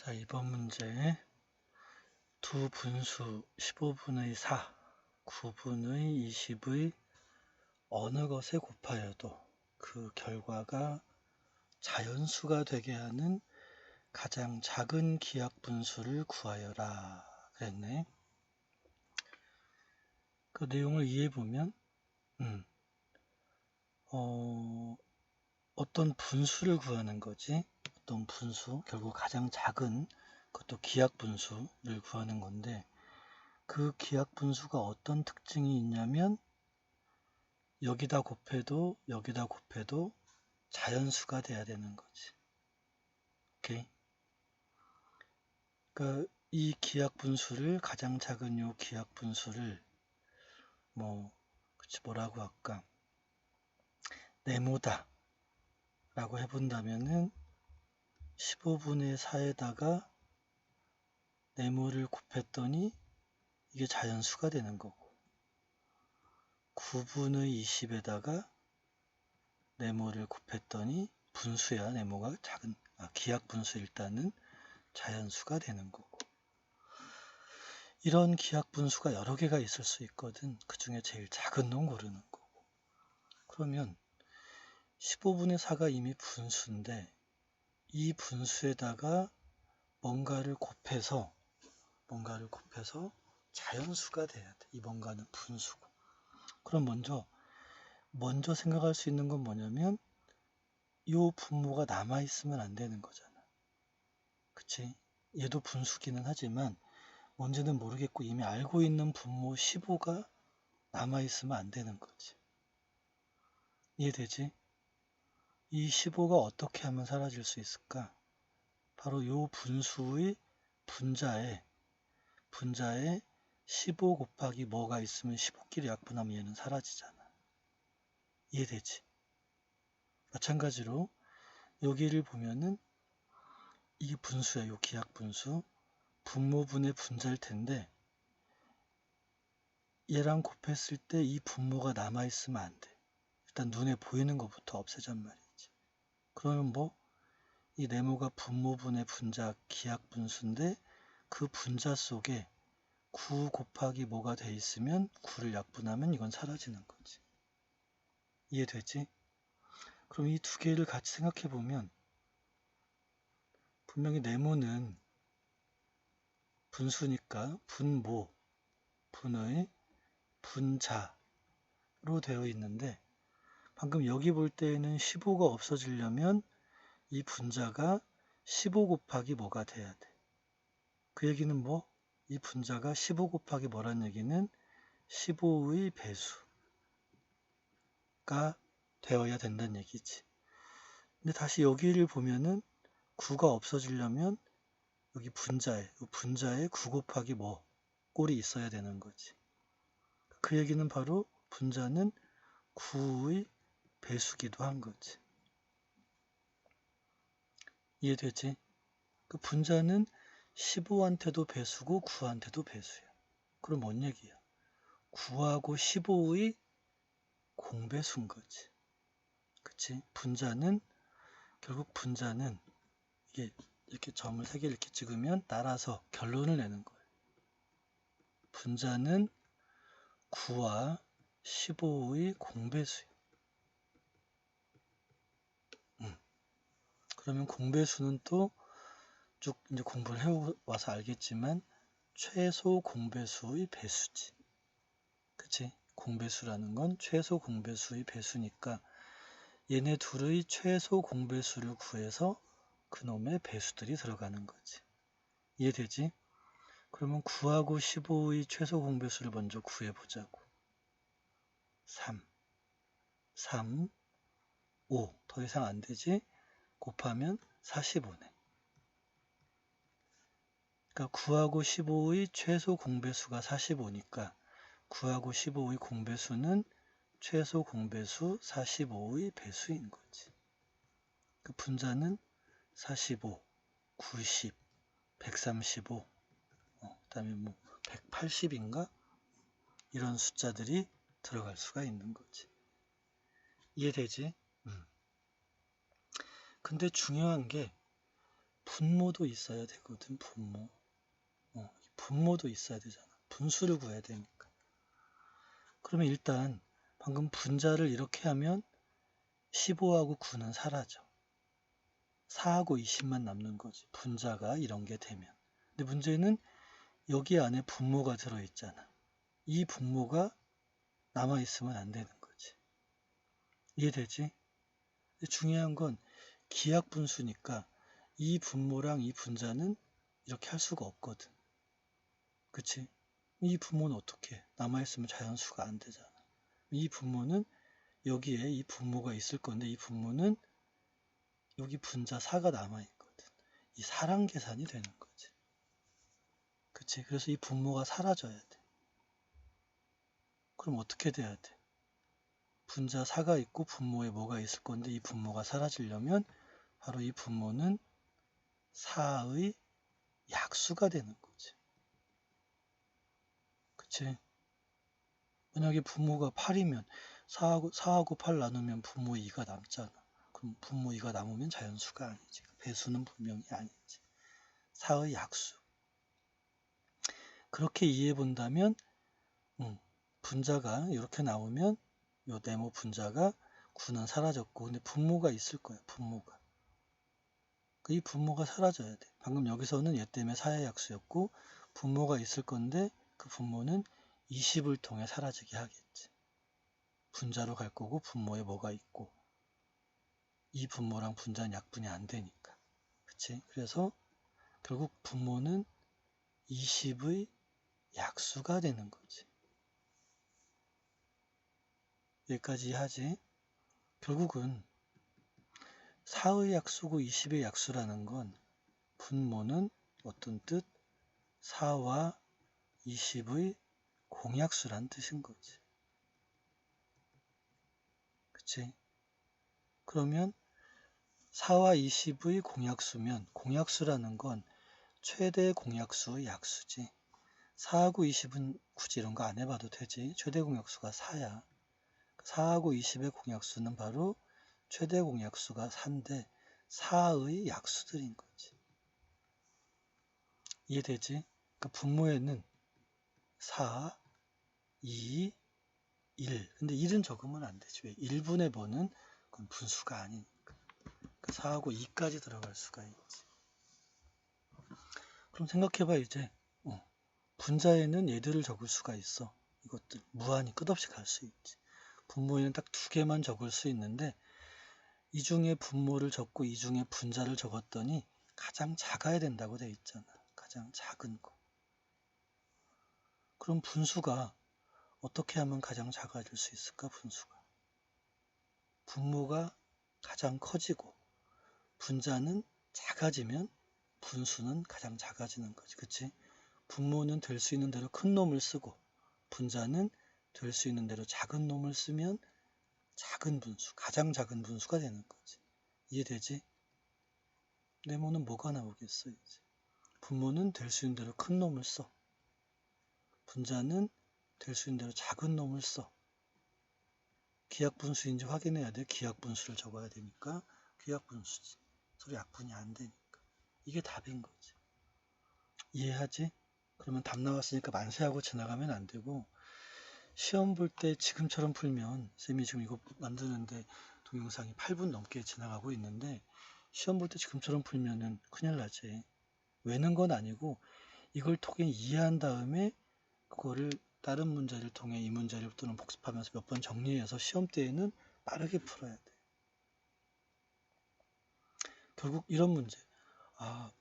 자, 이번 문제 두 분수 15분의 4, 9분의 20의 어느 것에 곱하여도 그 결과가 자연수가 되게 하는 가장 작은 기하 분수를 구하여라 그랬네. 그 내용을 이해해 보면 어떤 분수를 구하는 거지. 어떤 분수, 결국 가장 작은 그것도 기하 분수를 구하는 건데, 그 기하 분수가 어떤 특징이 있냐면 여기다 곱해도 자연수가 돼야 되는 거지. 오케이? 그러니까 이 기하 분수를, 가장 작은 요 기하 분수를 뭐라고 할까? 네모다 라고 해본다면은 15분의 4에다가 네모를 곱했더니 이게 자연수가 되는 거고, 9분의 20에다가 네모를 곱했더니 분수야. 네모가 작은 기하 분수, 일단은 자연수가 되는 거고, 이런 기하 분수가 여러 개가 있을 수 있거든. 그 중에 제일 작은 놈 고르는 거고. 그러면 15분의 4가 이미 분수인데 이 분수에다가 뭔가를 곱해서 자연수가 돼야 돼. 이 뭔가는 분수고. 그럼 먼저 생각할 수 있는 건 뭐냐면 이 분모가 남아있으면 안 되는 거잖아. 그치? 얘도 분수기는 하지만 뭔지는 모르겠고 이미 알고 있는 분모 15가 남아있으면 안 되는 거지. 이해되지? 이 15가 어떻게 하면 사라질 수 있을까? 바로 이 분수의 분자에 15 곱하기 뭐가 있으면 15끼리 약분하면 얘는 사라지잖아. 이해되지? 마찬가지로 여기를 보면은 이게 분수야. 요 기하분수. 분모분의 분자일 텐데 얘랑 곱했을 때 이 분모가 남아있으면 안 돼. 일단 눈에 보이는 것부터 없애잔 말이지. 그러면 이 네모가 분모분의 분자 기하분수인데 그 분자 속에 9 곱하기 뭐가 돼 있으면 9를 약분하면 이건 사라지는 거지. 이해되지? 그럼 이 두 개를 같이 생각해 보면 분명히 네모는 분수니까 분의 분자로 되어 있는데 방금 여기 볼 때에는 15가 없어지려면 이 분자가 15 곱하기 뭐가 돼야 돼. 그 얘기는 이 분자가 15 곱하기 뭐란 얘기는 15의 배수가 되어야 된다는 얘기지. 근데 다시 여기를 보면은 9가 없어지려면 여기 분자에 9 곱하기 꼴이 있어야 되는 거지. 그 얘기는 바로 분자는 9의 배수기도 한 거지. 이해되지? 그 분자는 15한테도 배수고 9한테도 배수야. 그럼 뭔 얘기야? 9하고 15의 공배수인 거지. 그치? 결국 분자는 이게 이렇게 점을 3개 이렇게 찍으면 따라서 결론을 내는 거예요. 분자는 9와 15의 공배수예요. 그러면 공배수는 또 쭉 이제 공부를 해와서 알겠지만 최소 공배수의 배수지. 그치? 공배수라는 건 최소 공배수의 배수니까 얘네 둘의 최소 공배수를 구해서 그놈의 배수들이 들어가는 거지. 이해되지? 그러면 9하고 15의 최소 공배수를 먼저 구해보자고. 3, 5. 더 이상 안 되지? 곱하면 45네. 그러니까 9하고 15의 최소 공배수가 45니까 9하고 15의 공배수는 최소 공배수 45의 배수인 거지. 그 분자는 45, 90, 135, 그다음에 180인가? 이런 숫자들이 들어갈 수가 있는 거지. 이해되지? 근데 중요한 게 분모도 있어야 되거든. 분모도 있어야 되잖아. 분수를 구해야 되니까. 그러면 일단 방금 분자를 이렇게 하면 15하고 9는 사라져. 4하고 20만 남는 거지. 분자가 이런 게 되면. 근데 문제는 여기 안에 분모가 들어있잖아. 이 분모가 남아있으면 안 되는 거지. 이해되지? 근데 중요한 건 기하분수니까 이 분모랑 이 분자는 이렇게 할 수가 없거든. 그치? 이 분모는 어떻게 해? 남아있으면 자연수가 안 되잖아. 이 분모는 여기에 이 분모가 있을 건데 이 분모는 여기 분자 4가 남아있거든. 이 4랑 계산이 되는 거지. 그치? 그래서 이 분모가 사라져야 돼. 그럼 어떻게 돼야 돼? 분자 4가 있고 분모에 뭐가 있을 건데 이 분모가 사라지려면 바로 이 분모는 4의 약수가 되는 거지. 그치? 만약에 분모가 8이면 4하고 8 나누면 분모 2가 남잖아. 그럼 분모 2가 남으면 자연수가 아니지. 배수는 분명히 아니지. 4의 약수. 그렇게 이해해 본다면 분자가 이렇게 나오면 요 네모 분자가 9는 사라졌고 근데 분모가 있을 거야. 분모가. 이 분모가 사라져야 돼. 방금 여기서는 얘 때문에 4의 약수였고 분모가 있을 건데 그 분모는 20을 통해 사라지게 하겠지. 분자로 갈 거고 분모에 뭐가 있고 이 분모랑 분자는 약분이 안 되니까. 그치? 그래서 결국 분모는 20의 약수가 되는 거지. 여기까지 하지. 결국은 4의 약수고 20의 약수라는 건 분모는 어떤 뜻? 4와 20의 공약수란 뜻인 거지. 그치? 그러면 4와 20의 공약수면 공약수라는 건 최대 공약수의 약수지. 4하고 20은 굳이 이런 거 안 해봐도 되지. 최대 공약수가 4야. 4하고 20의 공약수는 바로 최대 공약수가 4인데 4의 약수들인 거지. 이해되지? 그러니까 분모에는 4, 2, 1. 근데 1은 적으면 안 되지. 왜? 1분의 뭐는 그건 분수가 아니니까. 그러니까 4하고 2까지 들어갈 수가 있지. 그럼 생각해봐 이제. 분자에는 얘들을 적을 수가 있어. 이것들 무한히 끝없이 갈 수 있지. 분모에는 딱 2개만 적을 수 있는데 이 중에 분모를 적고 이 중에 분자를 적었더니 가장 작아야 된다고 돼 있잖아. 가장 작은 거. 그럼 분수가 어떻게 하면 가장 작아질 수 있을까? 분수가. 분모가 가장 커지고 분자는 작아지면 분수는 가장 작아지는 거지. 그치? 분모는 될 수 있는 대로 큰 놈을 쓰고 분자는 될 수 있는 대로 작은 놈을 쓰면 작은 분수, 가장 작은 분수가 되는 거지. 이해되지? 네모는 뭐가 나오겠어, 이제. 분모는 될 수 있는 대로 큰 놈을 써. 분자는 될 수 있는 대로 작은 놈을 써. 기하분수인지 확인해야 돼. 기하분수를 적어야 되니까. 기하분수지. 서로 약분이 안 되니까. 이게 답인 거지. 이해하지? 그러면 답 나왔으니까 만세하고 지나가면 안 되고 시험 볼 때 지금처럼 풀면 쌤이 지금 이거 만드는데 동영상이 8분 넘게 지나가고 있는데 시험 볼 때 지금처럼 풀면은 큰일 나지. 외는 건 아니고 이걸 통해 이해한 다음에 그거를 다른 문제를 통해 이 문제를 또는 복습하면서 몇 번 정리해서 시험 때에는 빠르게 풀어야 돼. 결국 이런 문제.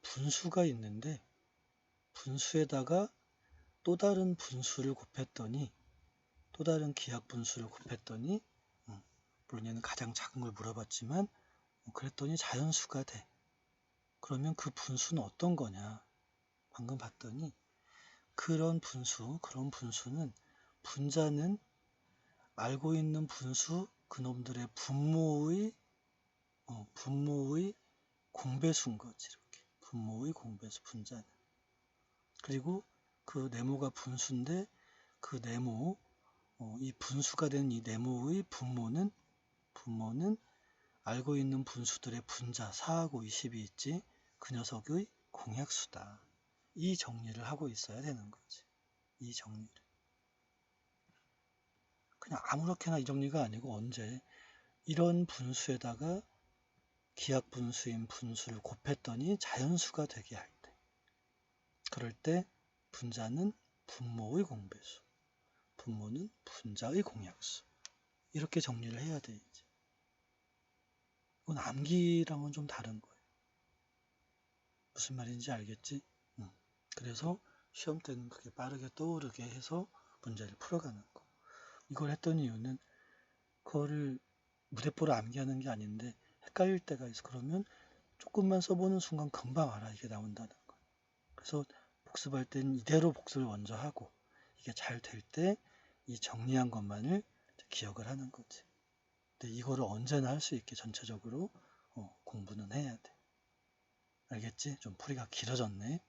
분수가 있는데 분수에다가 또 다른 분수를 곱했더니 또 다른 기하분수를 곱했더니 물론 얘는 가장 작은 걸 물어봤지만 그랬더니 자연수가 돼. 그러면 그 분수는 어떤 거냐? 방금 봤더니 그런 분수는 분자는 알고 있는 분수 그놈들의 분모의 공배수인 거지. 이렇게 분모의 공배수 분자는. 그리고 그 네모가 분수인데 그 네모 이 분수가 된 이 네모의 분모는 알고 있는 분수들의 분자 4하고 20이 있지. 그 녀석의 공약수다. 이 정리를 하고 있어야 되는 거지. 이 정리를. 그냥 아무렇게나 이 정리가 아니고 언제 이런 분수에다가 기하 분수인 분수를 곱했더니 자연수가 되게 할 때. 그럴 때 분자는 분모의 공배수, 분모는 분자의 공약수. 이렇게 정리를 해야 돼, 이제. 이건 암기랑은 좀 다른 거예요. 무슨 말인지 알겠지? 그래서 시험 때는 그렇게 빠르게 떠오르게 해서 문제를 풀어가는 거. 이걸 했던 이유는 그거를 무대뽀로 암기하는 게 아닌데 헷갈릴 때가 있어. 그러면 조금만 써보는 순간 금방 알아. 이게 나온다는 거. 그래서 복습할 땐 이대로 복습을 먼저 하고 이게 잘 될 때 이 정리한 것만을 기억을 하는 거지. 근데 이거를 언제나 할 수 있게 전체적으로 공부는 해야 돼. 알겠지? 좀 풀이가 길어졌네.